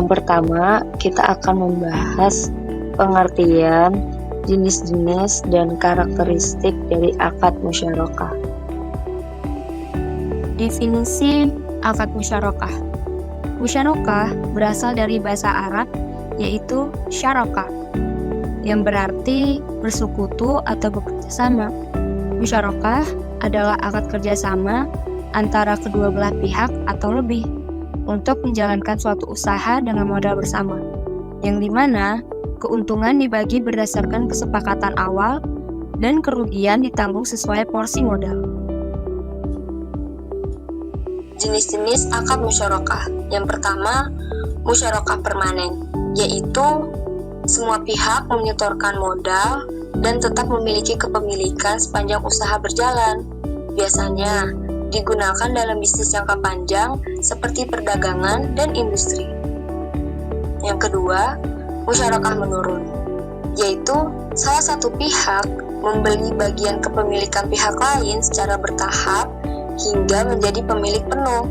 Yang pertama, kita akan membahas pengertian, jenis-jenis, dan karakteristik dari akad musyarakah. Definisi akad musyarakah. Musyarakah berasal dari bahasa Arab, yaitu syaraka, yang berarti bersekutu atau bekerja sama. Musyarakah adalah akad kerjasama antara kedua belah pihak atau lebih untuk menjalankan suatu usaha dengan modal bersama, yang dimana keuntungan dibagi berdasarkan kesepakatan awal dan kerugian ditanggung sesuai porsi modal. Jenis-jenis akad musyarakah. Yang pertama, musyarakah permanen, yaitu semua pihak menyetorkan modal dan tetap memiliki kepemilikan sepanjang usaha berjalan. Biasanya digunakan dalam bisnis jangka panjang seperti perdagangan dan industri. Yang kedua, musyarakah menurun, yaitu salah satu pihak membeli bagian kepemilikan pihak lain secara bertahap hingga menjadi pemilik penuh.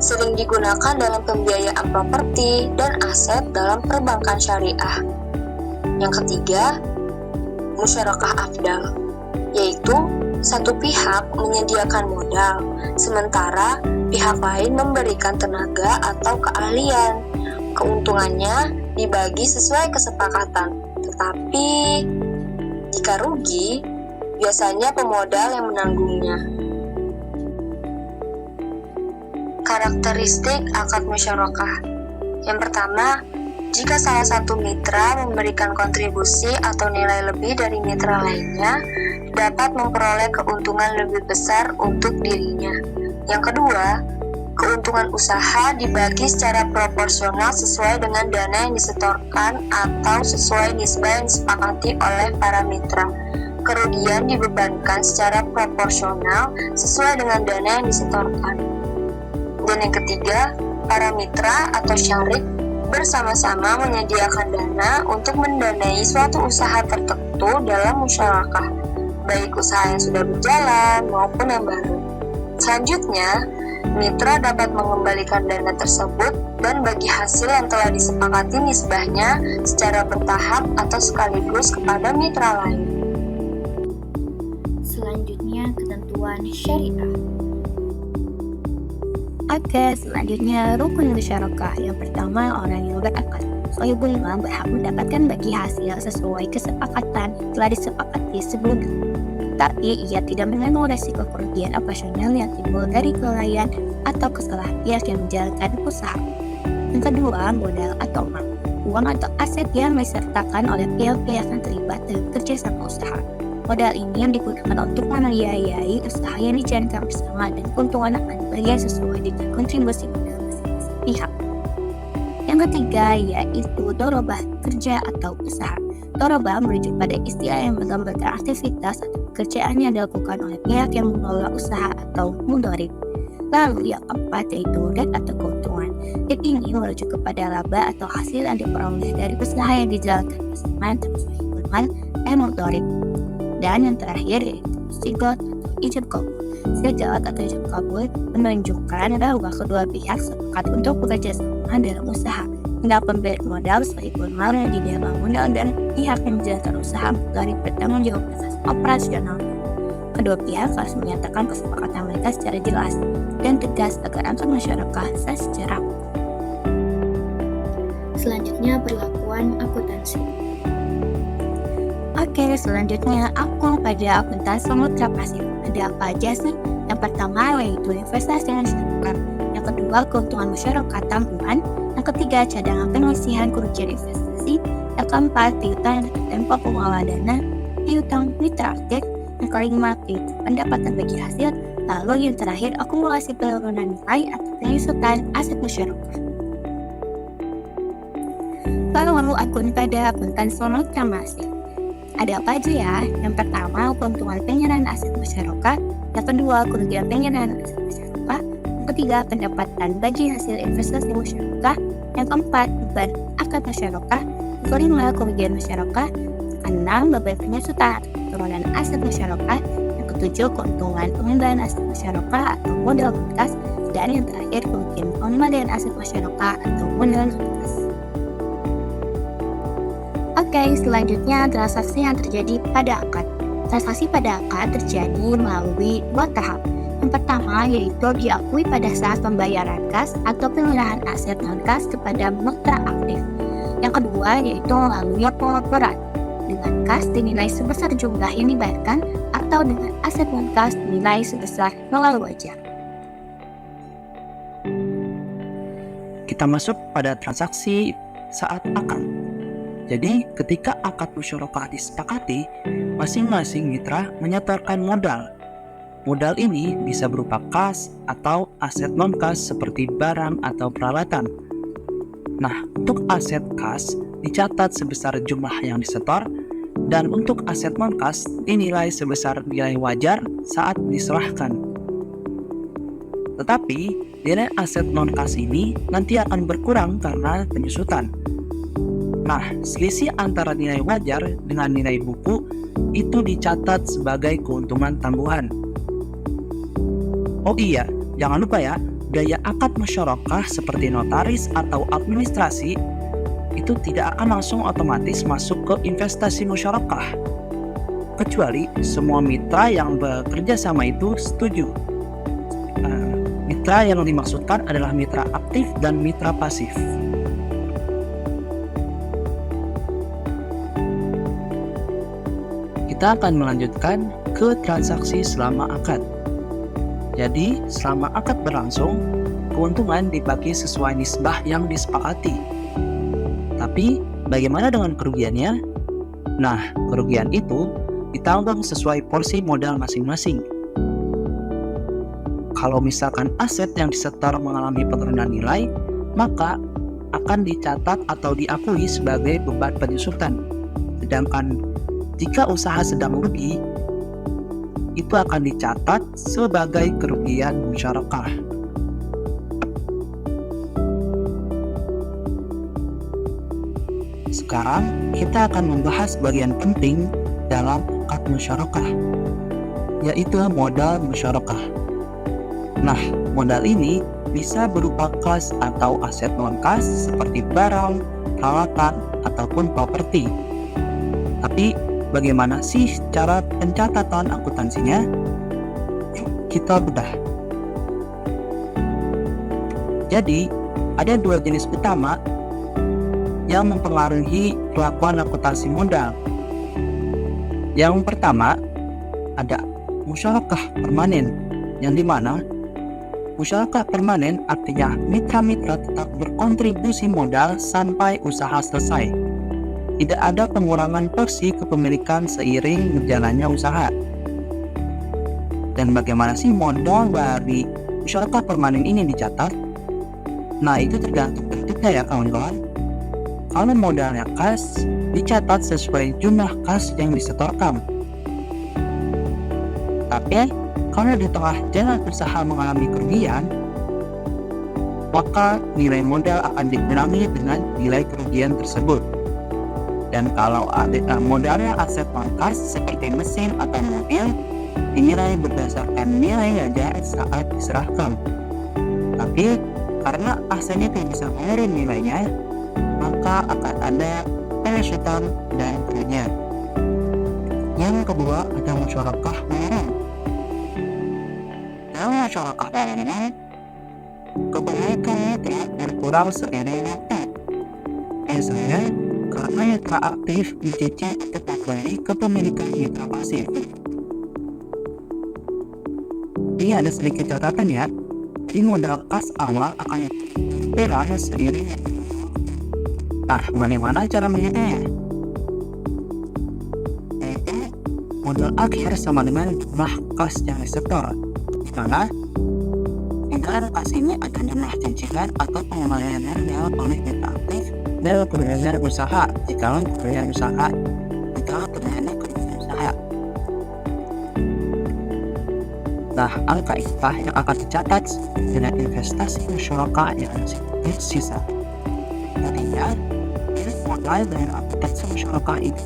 Sering digunakan dalam pembiayaan properti dan aset dalam perbankan syariah. Yang ketiga, musyarakah afdal, yaitu satu pihak menyediakan modal, sementara pihak lain memberikan tenaga atau keahlian. Keuntungannya dibagi sesuai kesepakatan, tetapi jika rugi, biasanya pemodal yang menanggungnya. Karakteristik akad musyarakah. Yang pertama, jika salah satu mitra memberikan kontribusi atau nilai lebih dari mitra lainnya, dapat memperoleh keuntungan lebih besar untuk dirinya. Yang kedua, keuntungan usaha dibagi secara proporsional sesuai dengan dana yang disetorkan atau sesuai nisbah yang disepakati oleh para mitra. Kerugian dibebankan secara proporsional sesuai dengan dana yang disetorkan. Dan yang ketiga, para mitra atau syarik bersama-sama menyediakan dana untuk mendanai suatu usaha tertentu dalam musyarakah, baik usaha yang sudah berjalan maupun yang baru. Selanjutnya, mitra dapat mengembalikan dana tersebut dan bagi hasil yang telah disepakati nisbahnya secara bertahap atau sekaligus kepada mitra lain. Selanjutnya, ketentuan syariah. Oke, selanjutnya rukun musyarakah. Yang pertama, orang yang berakad shahibul mal berhak mendapatkan bagi hasil sesuai kesepakatan telah disepakati sebelumnya. Tapi ia tidak menanggung resiko kerugian operasional yang timbul dari kelalaian atau kesalahan pihak yang menjalankan usaha. Yang kedua, modal atau uang atau aset yang disertakan oleh pihak-pihak yang terlibat dalam kerjasama usaha. Modal ini yang digunakan untuk membiayai usaha yang dijalankan bersama dan keuntungan akan dibagi sesuai dengan kontribusi modal masing-masing pihak. Yang ketiga yaitu dorobah kerja atau usaha. Dorobah merujuk pada istilah yang menggambarkan aktivitas atau pekerjaan yang dilakukan oleh pihak yang mengelola usaha atau mudharib. Lalu yang keempat yaitu red atau keuntungan. Red ini merujuk kepada laba atau hasil yang diperoleh dari usaha yang dijalankan bersama dengan mudharib. Dan yang terakhir yaitu sigot atau ijab kabul. Sigot atau ijab kabul menunjukkan bahwa kedua pihak sepakat untuk bekerja sama dalam usaha. Hendak pemberian modal shahibul mal yang didalam modal dan pihak yang menjalankan usaha dari bertanggung jawab atas operasional. Kedua pihak harus menyatakan kesepakatan mereka secara jelas dan tegas agar akad musyarakah sah secara hukum. Selanjutnya, perlakuan akuntansi. Oke, selanjutnya aku pada akuntansi mutlak pasif. Ada apa aja sih? Yang pertama yaitu investasi yang dilakukan. Yang kedua, keuntungan masyarakat tanggungan. Yang ketiga, cadangan pengisian kerugian investasi. Yang keempat, piutang atau tempo pengelola dana. Piutang terakhir. Yang kelima, pendapatan bagi hasil. Lalu yang terakhir, akumulasi penurunan nilai atau penyusutan aset masyarakat. Lalu akun pada akuntansi mutlak masih. Ada apa aja ya? Yang pertama, keuntungan penyerahan aset masyarakat. Yang kedua, kerugian penyerahan aset masyarakat. Yang ketiga, pendapatan bagi hasil investasi masyarakat. Yang keempat, beban akad masyarakat. Yang kelima, kerugian masyarakat. Keenam, beban penyusutan turunan aset masyarakat. Yang ketujuh, keuntungan pengendalian aset masyarakat atau modal bekas. Dan yang terakhir kerugian pemadaian aset masyarakat atau modal non-kas. Oke, selanjutnya transaksi yang terjadi pada akad. Transaksi pada akad terjadi melalui dua tahap. Yang pertama yaitu diakui pada saat pembayaran kas atau pengerahan aset non-kas kepada mitra aktif. Yang kedua yaitu melalui pelaporan dengan kas dinilai sebesar jumlah yang dibayarkan atau dengan aset non-kas dinilai sebesar nilai wajar. Kita masuk pada transaksi saat akad. Jadi, ketika akad musyarakah disepakati, masing-masing mitra menyetorkan modal. Modal ini bisa berupa kas atau aset non-kas seperti barang atau peralatan. Nah, untuk aset kas dicatat sebesar jumlah yang disetor, dan untuk aset non-kas dinilai sebesar nilai wajar saat diserahkan. Tetapi, nilai aset non-kas ini nanti akan berkurang karena penyusutan. Nah, selisih antara nilai wajar dengan nilai buku itu dicatat sebagai keuntungan tambahan. Oh iya, jangan lupa ya, biaya akad musyarakah seperti notaris atau administrasi itu tidak akan langsung otomatis masuk ke investasi musyarakah, kecuali semua mitra yang bekerja sama itu setuju. Mitra yang dimaksudkan adalah mitra aktif dan mitra pasif. Kita akan melanjutkan ke transaksi selama akad. Jadi, selama akad berlangsung, keuntungan dibagi sesuai nisbah yang disepakati. Tapi, bagaimana dengan kerugiannya? Nah, kerugian itu ditanggung sesuai porsi modal masing-masing. Kalau misalkan aset yang disetor mengalami penurunan nilai, maka akan dicatat atau diakui sebagai beban penyusutan. Sedangkan jika usaha sedang rugi, itu akan dicatat sebagai kerugian musyarakah. Sekarang kita akan membahas bagian penting dalam akad musyarakah, yaitu modal musyarakah. Nah, modal ini bisa berupa kas atau aset non-kas seperti barang, peralatan, ataupun properti. Tapi bagaimana sih cara pencatatan akuntansinya? Yuk kita bedah. Jadi, ada dua jenis utama yang mempengaruhi kelakuan akuntansi modal. Yang pertama, ada musyarakah permanen, yang dimana musyarakah permanen artinya mitra-mitra tetap berkontribusi modal sampai usaha selesai. Tidak ada pengurangan porsi kepemilikan seiring berjalannya usaha. Dan bagaimana sih modal dari musyarakah permanen ini dicatat? Nah, itu tergantung bentuknya ya kawan-kawan. Kalau modalnya kas, dicatat sesuai jumlah kas yang disetorkan. Tapi, kalau di tengah jalan usaha mengalami kerugian, maka nilai modal akan dikurangi dengan nilai kerugian tersebut. Dan kalau modalnya aset non-kas seperti mesin atau mobil, dinilai berdasarkan nilai wajar saat diserahkan. Tapi karena asetnya tidak bisa menurun nilainya, maka akan ada penyusutan dan kerugian. Yang kedua ada musyarakah barang. Dalam musyarakah barang, kepemilikan mitra berkurang seiring waktu. Misalnya, karena mitra aktif dicicil untuk kembali kepemilikan mitra pasif. Ini ada sedikit catatan ya. Di modal kas awal akan berkurang seiring. Nah, bagaimana cara menghitungnya? Yaitu modal akhir sama dengan jumlah kas yang disetor. Karena tinggal kas ini akan jumlah cicilan atau pengembalian yang dilakukan oleh mitra aktif dan kerugian usaha jika kerugian usaha Nah, angka itulah yang akan dicatat dengan investasi musyarakah yang sisa. Artinya, ini modal dari akuntansi musyarakah itu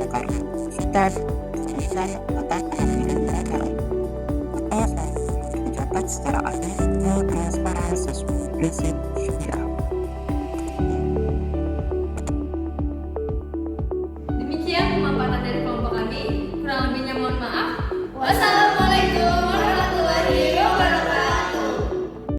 karena kita atau pengambilan dana atau dicatat secara adil dan transparan sesuai prinsip syariah. Demikian pemaparan dari kelompok kami. Kurang lebihnya mohon maaf. Wassalamualaikum.